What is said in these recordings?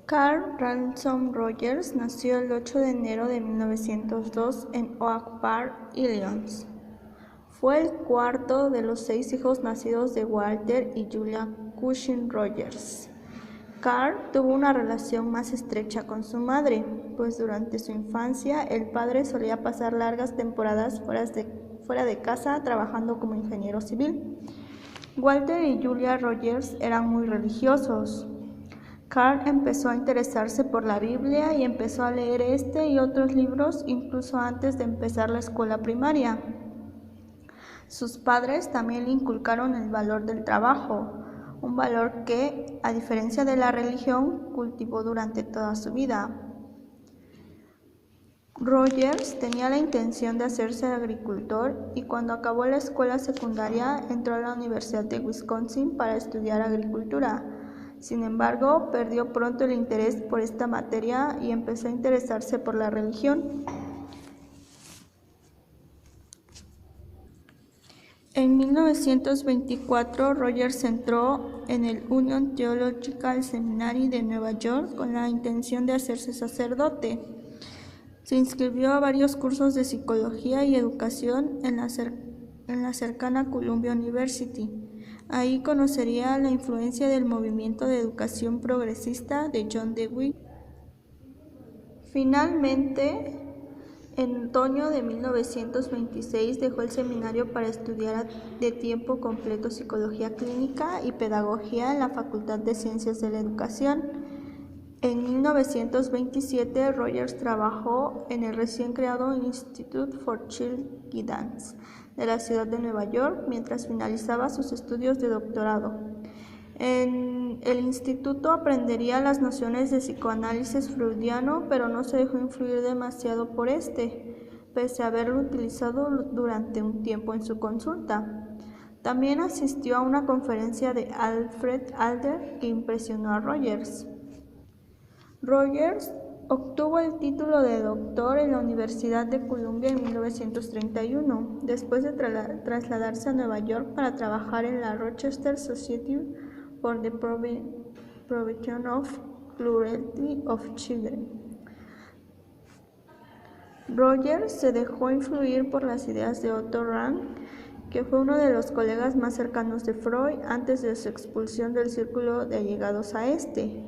Carl Ransom Rogers nació el 8 de enero de 1902 en Oak Park, Illinois. Fue el cuarto de los 6 hijos nacidos de Walter y Julia Cushing Rogers. Carl tuvo una relación más estrecha con su madre, pues durante su infancia el padre solía pasar largas temporadas fuera de casa trabajando como ingeniero civil. Walter y Julia Rogers eran muy religiosos. Carl empezó a interesarse por la Biblia y empezó a leer este y otros libros incluso antes de empezar la escuela primaria. Sus padres también le inculcaron el valor del trabajo, un valor que, a diferencia de la religión, cultivó durante toda su vida. Rogers tenía la intención de hacerse agricultor y cuando acabó la escuela secundaria entró a la Universidad de Wisconsin para estudiar agricultura. Sin embargo, perdió pronto el interés por esta materia y empezó a interesarse por la religión. En 1924, Rogers entró en el Union Theological Seminary de Nueva York con la intención de hacerse sacerdote. Se inscribió a varios cursos de psicología y educación en la cercana Columbia University. Ahí conocería la influencia del movimiento de educación progresista de John Dewey. Finalmente, en otoño de 1926 dejó el seminario para estudiar de tiempo completo psicología clínica y pedagogía en la Facultad de Ciencias de la Educación. En 1927, Rogers trabajó en el recién creado Institute for Child Guidance de la ciudad de Nueva York mientras finalizaba sus estudios de doctorado. En el instituto aprendería las nociones de psicoanálisis freudiano, pero no se dejó influir demasiado por pese a haberlo utilizado durante un tiempo en su consulta. También asistió a una conferencia de Alfred Adler que impresionó a Rogers. Rogers obtuvo el título de doctor en la Universidad de Columbia en 1931, después de trasladarse a Nueva York para trabajar en la Rochester Society for the Prevention of Cruelty of Children. Rogers se dejó influir por las ideas de Otto Rank, que fue uno de los colegas más cercanos de Freud antes de su expulsión del círculo de allegados a este.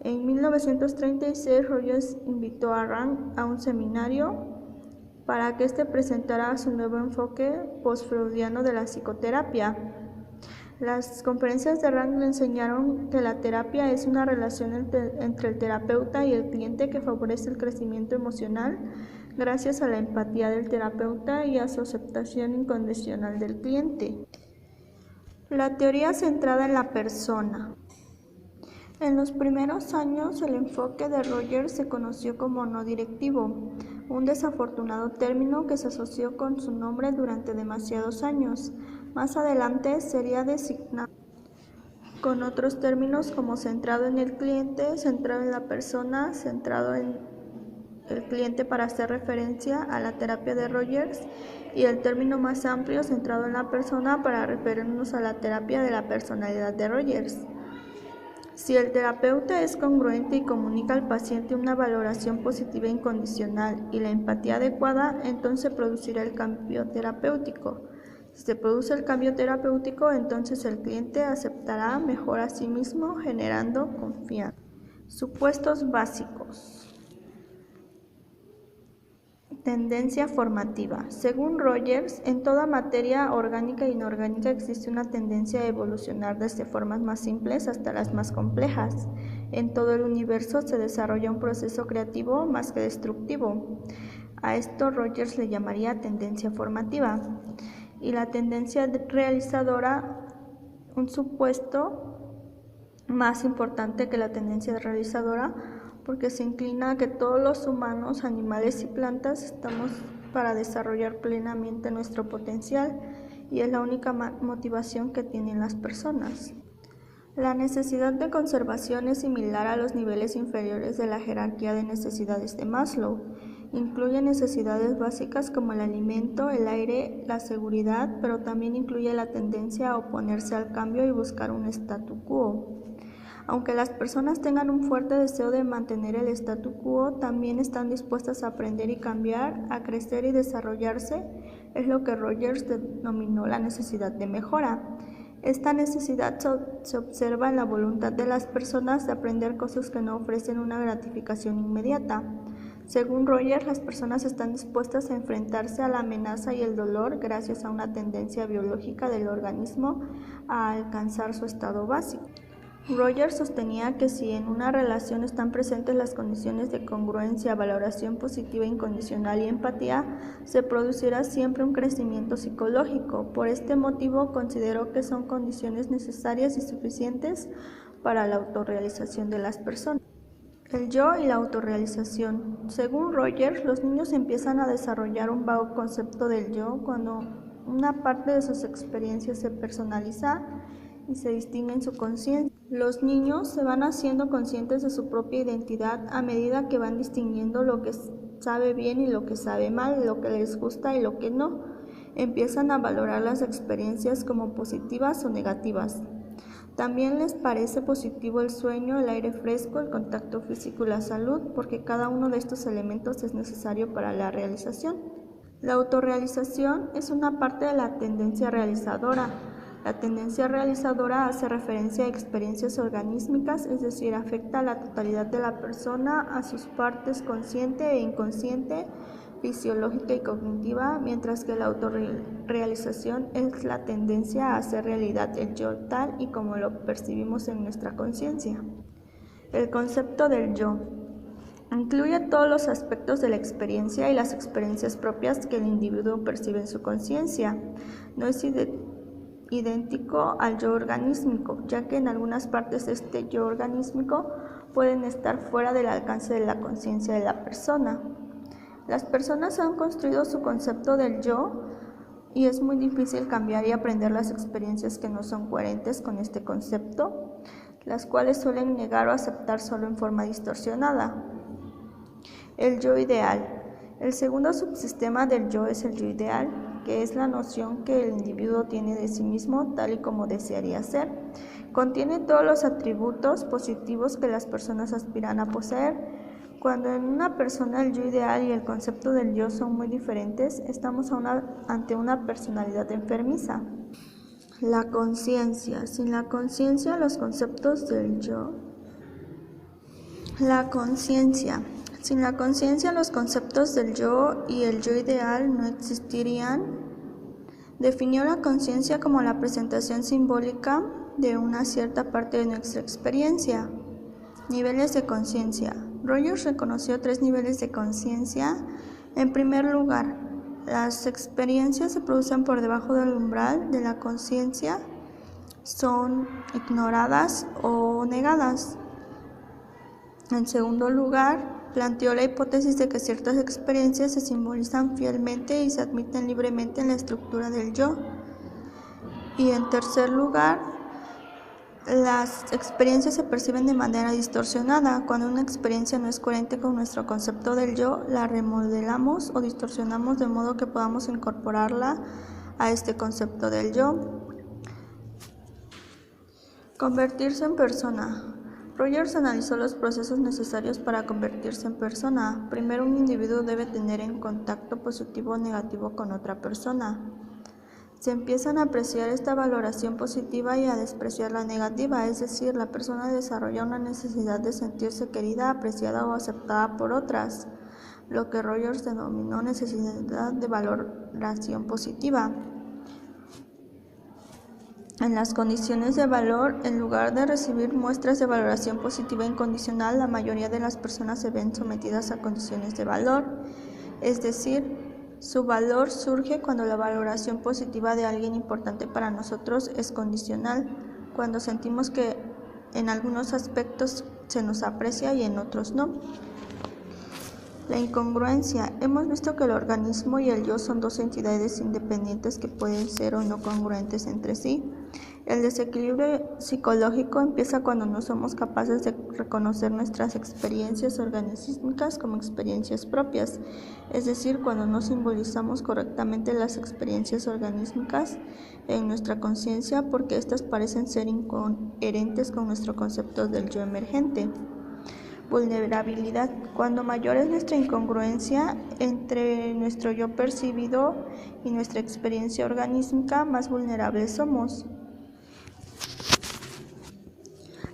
En 1936, Rogers invitó a Rank a un seminario para que éste presentara su nuevo enfoque post-freudiano de la psicoterapia. Las conferencias de Rank le enseñaron que la terapia es una relación entre el terapeuta y el cliente que favorece el crecimiento emocional gracias a la empatía del terapeuta y a su aceptación incondicional del cliente. La teoría centrada en la persona. En los primeros años, el enfoque de Rogers se conoció como no directivo, un desafortunado término que se asoció con su nombre durante demasiados años. Más adelante sería designado con otros términos como centrado en el cliente, centrado en la persona, centrado en el cliente para hacer referencia a la terapia de Rogers y el término más amplio, centrado en la persona, para referirnos a la terapia de la personalidad de Rogers. Si el terapeuta es congruente y comunica al paciente una valoración positiva incondicional y la empatía adecuada, entonces producirá el cambio terapéutico. Si se produce el cambio terapéutico, entonces el cliente aceptará mejor a sí mismo, generando confianza. Supuestos básicos. Tendencia formativa. Según Rogers, en toda materia orgánica e inorgánica existe una tendencia a evolucionar desde formas más simples hasta las más complejas. En todo el universo se desarrolla un proceso creativo más que destructivo. A esto Rogers le llamaría tendencia formativa. Y la tendencia realizadora, un supuesto más importante que la tendencia realizadora, porque se inclina a que todos los humanos, animales y plantas estamos para desarrollar plenamente nuestro potencial y es la única motivación que tienen las personas. La necesidad de conservación es similar a los niveles inferiores de la jerarquía de necesidades de Maslow. Incluye necesidades básicas como el alimento, el aire, la seguridad, pero también incluye la tendencia a oponerse al cambio y buscar un statu quo. Aunque las personas tengan un fuerte deseo de mantener el statu quo, también están dispuestas a aprender y cambiar, a crecer y desarrollarse. Es lo que Rogers denominó la necesidad de mejora. Esta necesidad se observa en la voluntad de las personas de aprender cosas que no ofrecen una gratificación inmediata. Según Rogers, las personas están dispuestas a enfrentarse a la amenaza y el dolor gracias a una tendencia biológica del organismo a alcanzar su estado básico. Rogers sostenía que si en una relación están presentes las condiciones de congruencia, valoración positiva incondicional y empatía, se producirá siempre un crecimiento psicológico. Por este motivo, consideró que son condiciones necesarias y suficientes para la autorrealización de las personas. El yo y la autorrealización. Según Rogers, los niños empiezan a desarrollar un vago concepto del yo cuando una parte de sus experiencias se personaliza y se distingue en su conciencia. Los niños se van haciendo conscientes de su propia identidad a medida que van distinguiendo lo que sabe bien y lo que sabe mal, lo que les gusta y lo que no. Empiezan a valorar las experiencias como positivas o negativas. También les parece positivo el sueño, el aire fresco, el contacto físico y la salud, porque cada uno de estos elementos es necesario para la realización. La autorrealización es una parte de la tendencia realizadora. La tendencia realizadora hace referencia a experiencias organísmicas, es decir, afecta a la totalidad de la persona, a sus partes consciente e inconsciente, fisiológica y cognitiva, mientras que la autorrealización es la tendencia a hacer realidad el yo tal y como lo percibimos en nuestra conciencia. El concepto del yo incluye todos los aspectos de la experiencia y las experiencias propias que el individuo percibe en su conciencia. No es idéntico al yo organísmico, ya que en algunas partes de este yo organísmico pueden estar fuera del alcance de la conciencia de la persona. Las personas han construido su concepto del yo y es muy difícil cambiar y aprender las experiencias que no son coherentes con este concepto, las cuales suelen negar o aceptar solo en forma distorsionada. El yo ideal. El segundo subsistema del yo es el yo ideal, que es la noción que el individuo tiene de sí mismo tal y como desearía ser. Contiene todos los atributos positivos que las personas aspiran a poseer. Cuando en una persona el yo ideal y el concepto del yo son muy diferentes, estamos ante una personalidad enfermiza. La conciencia. Sin la conciencia, los conceptos del yo. La conciencia. Sin la conciencia, los conceptos del yo y el yo ideal no existirían. Definió la conciencia como la presentación simbólica de una cierta parte de nuestra experiencia. Niveles de conciencia. Rogers reconoció 3 niveles de conciencia. En primer lugar, las experiencias se producen por debajo del umbral de la conciencia, son ignoradas o negadas. En segundo lugar, planteó la hipótesis de que ciertas experiencias se simbolizan fielmente y se admiten libremente en la estructura del yo. Y en tercer lugar, las experiencias se perciben de manera distorsionada. Cuando una experiencia no es coherente con nuestro concepto del yo, la remodelamos o distorsionamos de modo que podamos incorporarla a este concepto del yo. Convertirse en persona. Rogers analizó los procesos necesarios para convertirse en persona. Primero, un individuo debe tener en contacto positivo o negativo con otra persona. Se empiezan a apreciar esta valoración positiva y a despreciar la negativa, es decir, la persona desarrolla una necesidad de sentirse querida, apreciada o aceptada por otras, lo que Rogers denominó necesidad de valoración positiva. En las condiciones de valor, en lugar de recibir muestras de valoración positiva incondicional, la mayoría de las personas se ven sometidas a condiciones de valor, es decir, su valor surge cuando la valoración positiva de alguien importante para nosotros es condicional, cuando sentimos que en algunos aspectos se nos aprecia y en otros no. La incongruencia. Hemos visto que el organismo y el yo son 2 entidades independientes que pueden ser o no congruentes entre sí. El desequilibrio psicológico empieza cuando no somos capaces de reconocer nuestras experiencias organísticas como experiencias propias, es decir, cuando no simbolizamos correctamente las experiencias organísticas en nuestra conciencia porque éstas parecen ser incoherentes con nuestro concepto del yo emergente. Vulnerabilidad. Cuando mayor es nuestra incongruencia entre nuestro yo percibido y nuestra experiencia organística, más vulnerables somos.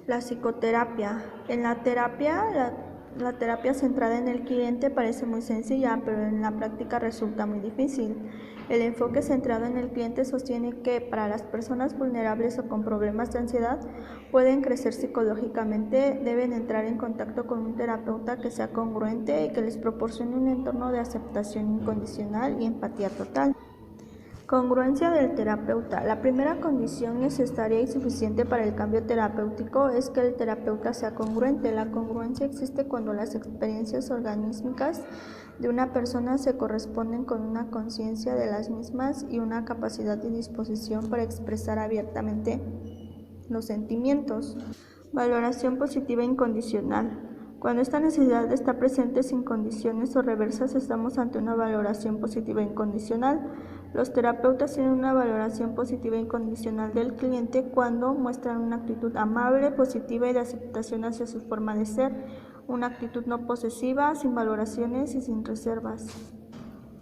La psicoterapia. En la terapia, la terapia centrada en el cliente parece muy sencilla, pero en la práctica resulta muy difícil. El enfoque centrado en el cliente sostiene que para las personas vulnerables o con problemas de ansiedad pueden crecer psicológicamente, deben entrar en contacto con un terapeuta que sea congruente y que les proporcione un entorno de aceptación incondicional y empatía total. Congruencia del terapeuta. La primera condición necesaria y suficiente para el cambio terapéutico es que el terapeuta sea congruente. La congruencia existe cuando las experiencias organísticas de una persona se corresponden con una conciencia de las mismas y una capacidad y disposición para expresar abiertamente los sentimientos. Valoración positiva incondicional. Cuando esta necesidad está presente sin condiciones o reversas, estamos ante una valoración positiva incondicional. Los terapeutas tienen una valoración positiva incondicional del cliente cuando muestran una actitud amable, positiva y de aceptación hacia su forma de ser, una actitud no posesiva, sin valoraciones y sin reservas.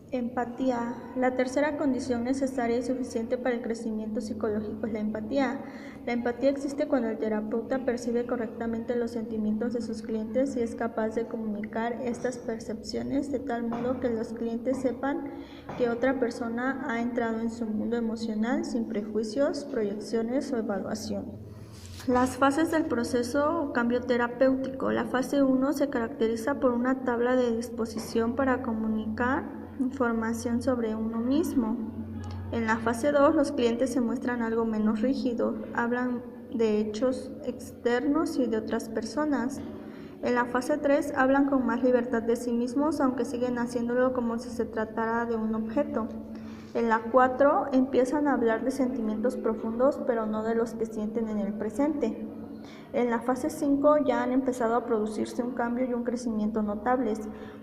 Empatía. La tercera condición necesaria y suficiente para el crecimiento psicológico es la empatía. La empatía existe cuando el terapeuta percibe correctamente los sentimientos de sus clientes y es capaz de comunicar estas percepciones de tal modo que los clientes sepan que otra persona ha entrado en su mundo emocional sin prejuicios, proyecciones o evaluación. Las fases del proceso o cambio terapéutico. La fase 1 se caracteriza por una tabla de disposición para comunicar información sobre uno mismo. En la fase 2 los clientes se muestran algo menos rígidos, hablan de hechos externos y de otras personas. En la fase 3 hablan con más libertad de sí mismos, aunque siguen haciéndolo como si se tratara de un objeto. En la 4 empiezan a hablar de sentimientos profundos, pero no de los que sienten en el presente. En la fase 5 ya han empezado a producirse un cambio y un crecimiento notables.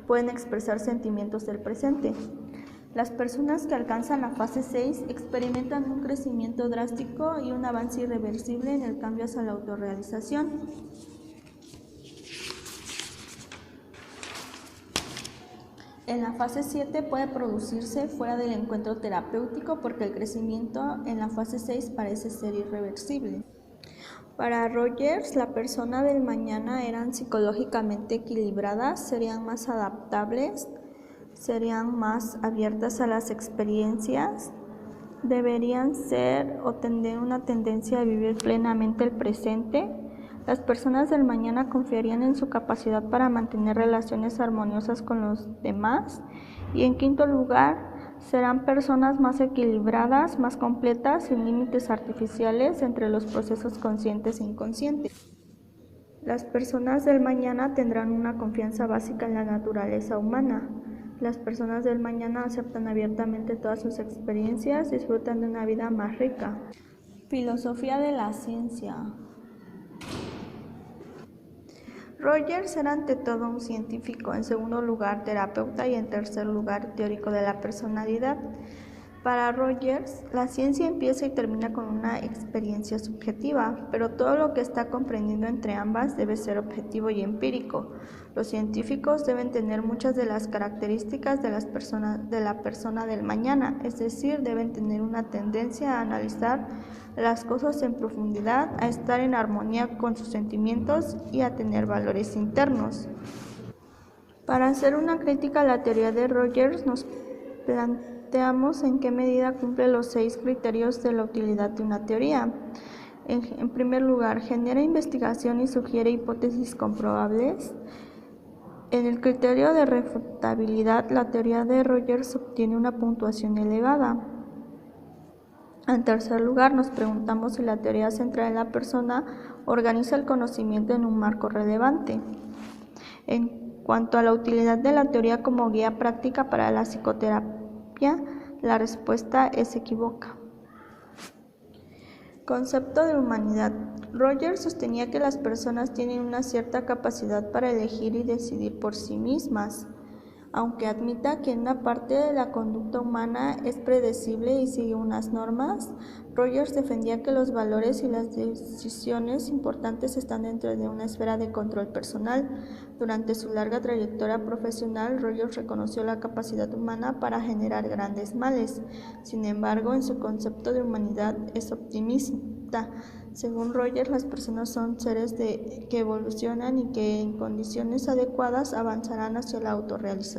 Pueden expresar sentimientos del presente. Las personas que alcanzan la fase 6 experimentan un crecimiento drástico y un avance irreversible en el cambio hacia la autorrealización. En la fase 7 puede producirse fuera del encuentro terapéutico porque el crecimiento en la fase 6 parece ser irreversible. Para Rogers, la persona del mañana eran psicológicamente equilibradas, serían más adaptables, serían más abiertas a las experiencias, deberían ser o tener una tendencia a vivir plenamente el presente. Las personas del mañana confiarían en su capacidad para mantener relaciones armoniosas con los demás. Y en quinto lugar, serán personas más equilibradas, más completas, sin límites artificiales entre los procesos conscientes e inconscientes. Las personas del mañana tendrán una confianza básica en la naturaleza humana. Las personas del mañana aceptan abiertamente todas sus experiencias, disfrutan de una vida más rica. Filosofía de la ciencia. Rogers era ante todo un científico, en segundo lugar terapeuta y en tercer lugar teórico de la personalidad. Para Rogers, la ciencia empieza y termina con una experiencia subjetiva, pero todo lo que está comprendido entre ambas debe ser objetivo y empírico. Los científicos deben tener muchas de las características de la persona del mañana, es decir, deben tener una tendencia a analizar las cosas en profundidad, a estar en armonía con sus sentimientos y a tener valores internos. Para hacer una crítica a la teoría de Rogers, nos planteamos en qué medida cumple los 6 criterios de la utilidad de una teoría. En primer lugar, genera investigación y sugiere hipótesis comprobables. En el criterio de refutabilidad, la teoría de Rogers obtiene una puntuación elevada. En tercer lugar, nos preguntamos si la teoría centrada en la persona organiza el conocimiento en un marco relevante. En cuanto a la utilidad de la teoría como guía práctica para la psicoterapia, la respuesta es equívoca. Concepto de humanidad. Rogers sostenía que las personas tienen una cierta capacidad para elegir y decidir por sí mismas. Aunque admita que una parte de la conducta humana es predecible y sigue unas normas, Rogers defendía que los valores y las decisiones importantes están dentro de una esfera de control personal. Durante su larga trayectoria profesional, Rogers reconoció la capacidad humana para generar grandes males. Sin embargo, en su concepto de humanidad es optimista. Según Rogers, las personas son seres que evolucionan y que en condiciones adecuadas avanzarán hacia la autorrealización.